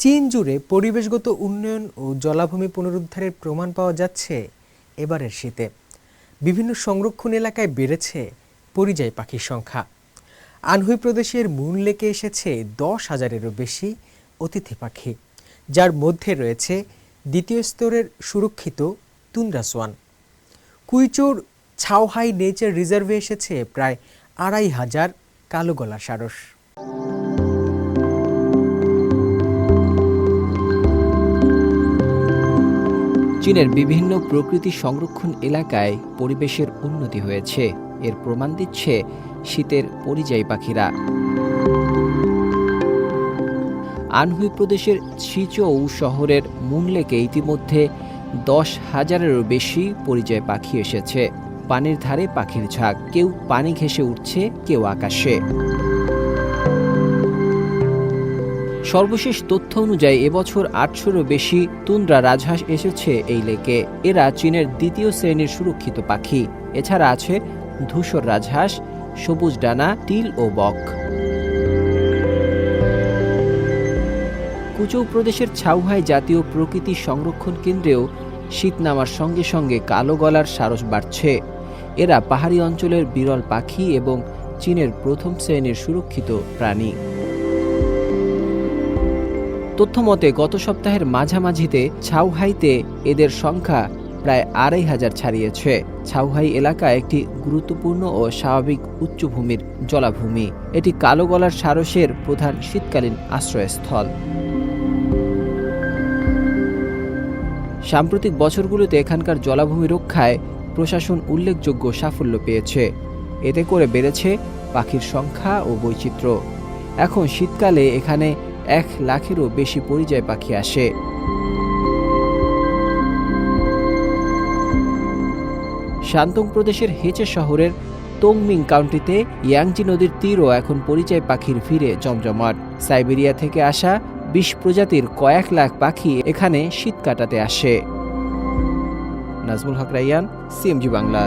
চীন জুড়ে পরিবেশগত উন্নয়ন ও জলাভূমি পুনরুদ্ধারের প্রমাণ পাওয়া যাচ্ছে এবারের শীতে। বিভিন্ন সংরক্ষণ এলাকায় বেড়েছে পরিযায়ী পাখির সংখ্যা। আনহুই প্রদেশের মুন লেকে এসেছে 10,000-এরও বেশি অতিথি পাখি, যার মধ্যে রয়েছে দ্বিতীয় স্তরের সুরক্ষিত তুন্দ্রা সোয়ান। কুইচৌর ছাওহাই নেচার রিজার্ভে এসেছে প্রায় 2,500 কালো গলা সারস। চীনের বিভিন্ন প্রকৃতি সংরক্ষণ এলাকায় পরিবেশের উন্নতি হয়েছে, এর প্রমাণ দিচ্ছে শীতের পরিযায়ী পাখিরা। আনহুই প্রদেশের শিচৌ শহরের মুন লেকে ইতিমধ্যে 10,000-এরও বেশি পরিযায়ী পাখি এসেছে। পানির ধারে পাখির ঝাঁক, কেউ পানি ঘেঁষে উঠছে, কেউ আকাশে। সর্বশেষ তথ্য অনুযায়ী এবছর 800-এরও বেশি তুন্দ্রা রাজহাঁস এসেছে এই লেকে। এরা চীনের দ্বিতীয় শ্রেণীর সুরক্ষিত পাখি। এছাড়া আছে ধূসর রাজহাঁস, সবুজ ডানা, টিল ও বক। কুচৌ প্রদেশের ছাওহাই জাতীয় প্রকৃতি সংরক্ষণ কেন্দ্রেও শীত নামার সঙ্গে সঙ্গে কালো গলার সারস বাড়ছে। এরা পাহাড়ি অঞ্চলের বিরল পাখি এবং চীনের প্রথম শ্রেণীর সুরক্ষিত প্রাণী। তথ্যমতে গত সপ্তাহের মাঝামাঝিতে ছাওহাইতে এদের সংখ্যা প্রায় 2,500 ছাড়িয়েছে। ছাওহাই এলাকা একটি গুরুত্বপূর্ণ ও স্বাভাবিক উচ্চভূমির জলাভূমি। এটি কালো গলার সারসের প্রধান শীতকালীন আশ্রয়স্থল। সাম্প্রতিক বছরগুলোতে এখানকার জলাভূমি রক্ষায় প্রশাসন উল্লেখযোগ্য সাফল্য পেয়েছে। এতে করে বেড়েছে পাখির সংখ্যা ও বৈচিত্র্য। এখন শীতকালে এখানে 1,00,000-এরও বেশি পরিযায়ী পাখি আসে। শান্তং প্রদেশের হেচে শহরের তোংমিং কাউন্টিতে ইয়াংজি নদীর তীরও এখন পরিযায়ী পাখির ভিড়ে জমজমাট। সাইবেরিয়া থেকে আসা 20 প্রজাতির কয়েক লাখ পাখি এখানে শীত কাটাতে আসে। নাজমুল হক রাইয়ান, সিএমজি বাংলা।